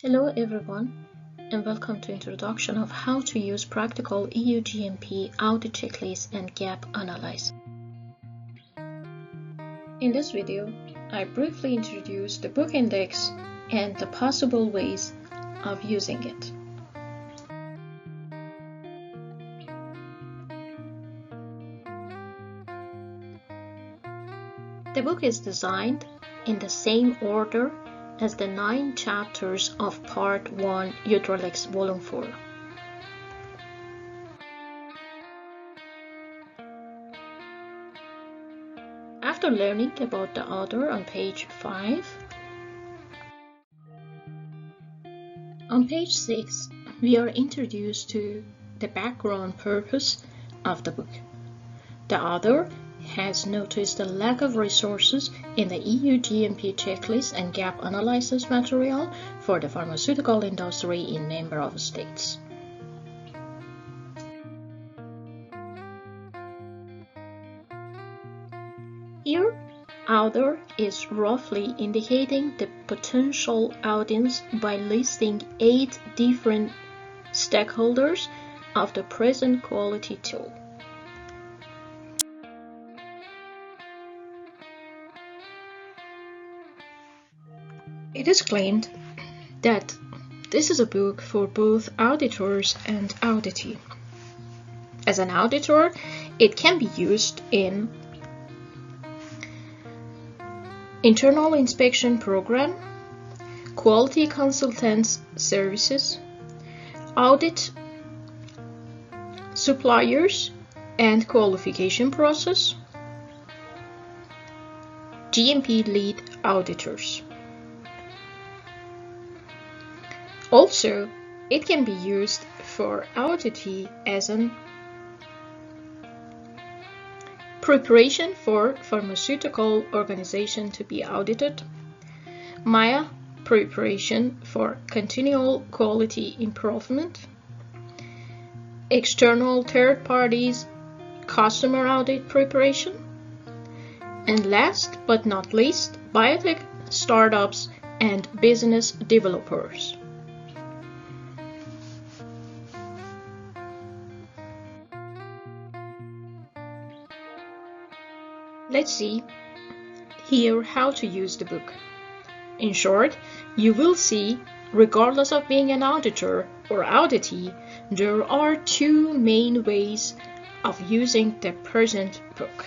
Hello everyone, and welcome to introduction of how to use practical EU GMP audit checklist and gap analysis. In this video, I briefly introduce the book index and the possible ways of using it. The book is designed in the same order as the 9 chapters of Part 1 Eudralex Volume 4. After learning about the author on page 5, on page 6 we are introduced to the background purpose of the book. The author has noticed the lack of resources in the EU GMP checklist and gap analysis material for the pharmaceutical industry in member states. Here, author is roughly indicating the potential audience by listing 8 different stakeholders of the present quality tool. It is claimed that this is a book for both auditors and auditee. As an auditor, it can be used in internal inspection program, quality consultants services, audit suppliers and qualification process, GMP lead auditors. Also, it can be used for auditee as an preparation for pharmaceutical organization to be audited, MAIA preparation for continual quality improvement, external third parties customer audit preparation, and last but not least, biotech startups and business developers. Let's see here how to use the book. In short, you will see, regardless of being an auditor or auditee, there are 2 main ways of using the present book.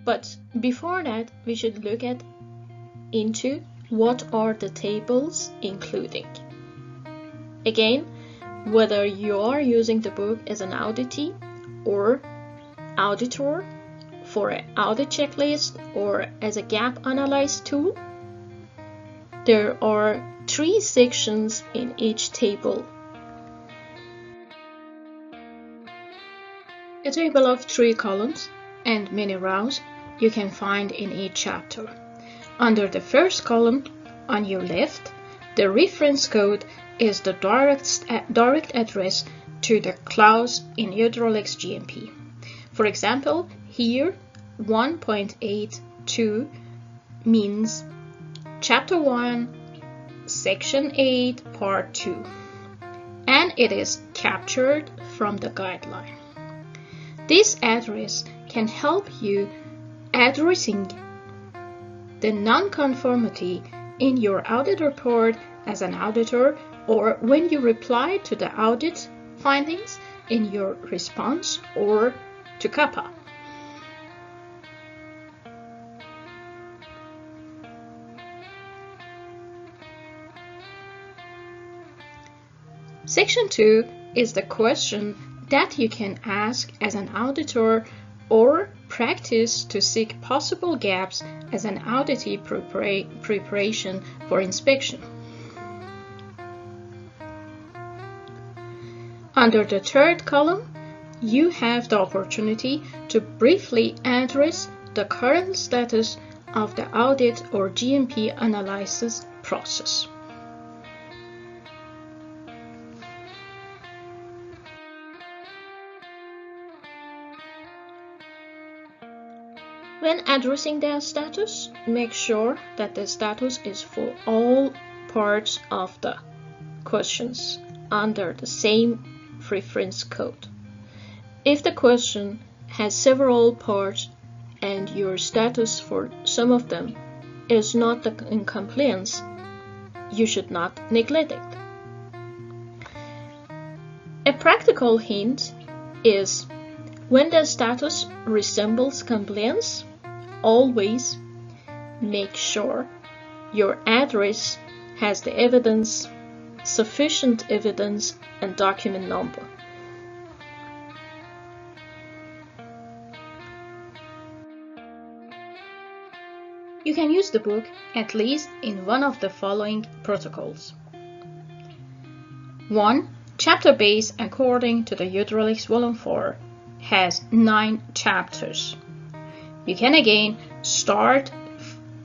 But before that, we should look into what are the tables including. Again, whether you are using the book as an auditee or auditor for an audit checklist or as a gap analysis tool, there are 3 sections in each table. A table of 3 columns and many rows you can find in each chapter. Under the first column on your left, the reference code is the direct address to the clause in Eudralex GMP. For example, here 1.82 means Chapter 1, Section 8, Part 2, and it is captured from the guideline. This address can help you addressing the non-conformity in your audit report as an auditor or when you reply to the audit findings in your response or to CAPA. Section 2 is the question that you can ask as an auditor or practice to seek possible gaps as an auditee preparation for inspection. Under the third column, you have the opportunity to briefly address the current status of the audit or GMP analysis process. When addressing their status, make sure that the status is for all parts of the questions under the same reference code. If the question has several parts and your status for some of them is not in compliance, you should not neglect it. A practical hint is when the status resembles compliance, always make sure your address has the evidence, sufficient evidence, and document number. You can use the book at least in one of the following protocols. 1. Chapter base according to the Hydraulics Volume 4 has 9 chapters. You can again start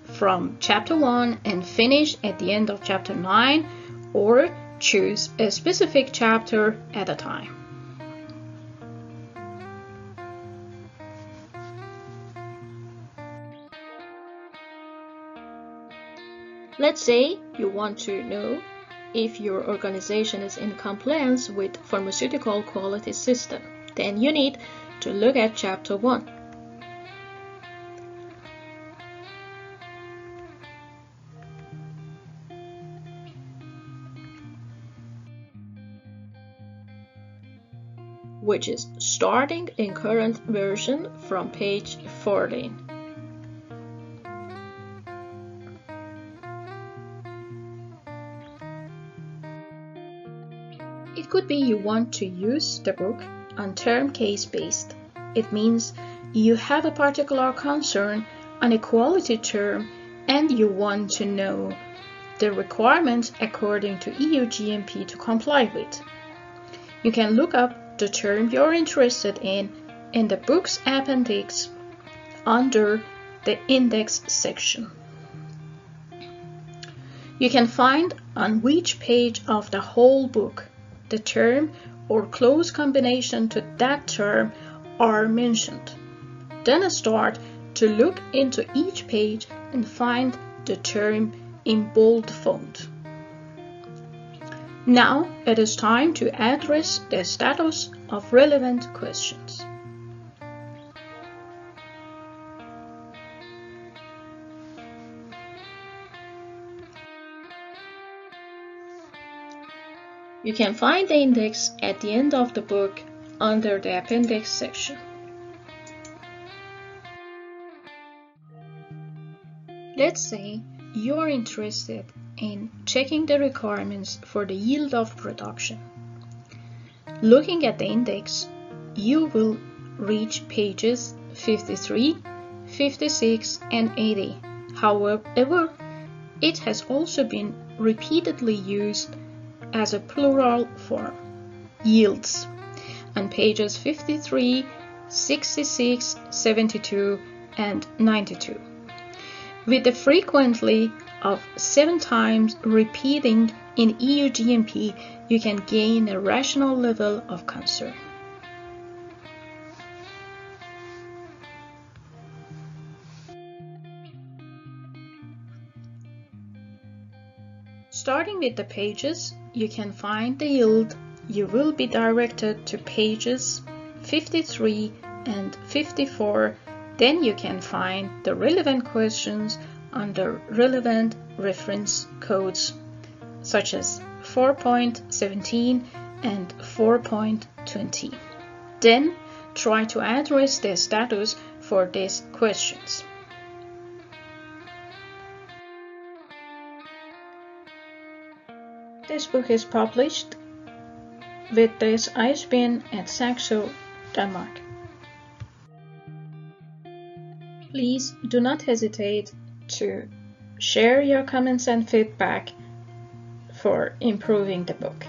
from chapter 1 and finish at the end of chapter 9, or choose a specific chapter at a time. Let's say you want to know if your organization is in compliance with pharmaceutical quality system. Then you need to look at chapter 1. Which is starting in current version from page 14. It could be you want to use the book on term case based. It means you have a particular concern on a quality term and you want to know the requirements according to EU GMP to comply with. You can look up the term you're interested in the book's appendix under the index section. You can find on which page of the whole book the term or close combination to that term are mentioned. Then start to look into each page and find the term in bold font. Now it is time to address the status of relevant questions. You can find the index at the end of the book under the appendix section. Let's say you're interested in checking the requirements for the yield of production. Looking at the index, you will reach pages 53, 56, and 80. However, it has also been repeatedly used as a plural form, yields, on pages 53, 66, 72, and 92. With the frequency of 7 times repeating in EU GMP, you can gain a rational level of concern. Starting with the pages, you can find the yield. You will be directed to pages 53 and 54. Then you can find the relevant questions under relevant reference codes, such as 4.17 and 4.20. Then try to address the status for these questions. This book is published with this ISBN at Saxo, Denmark. Please do not hesitate to share your comments and feedback for improving the book.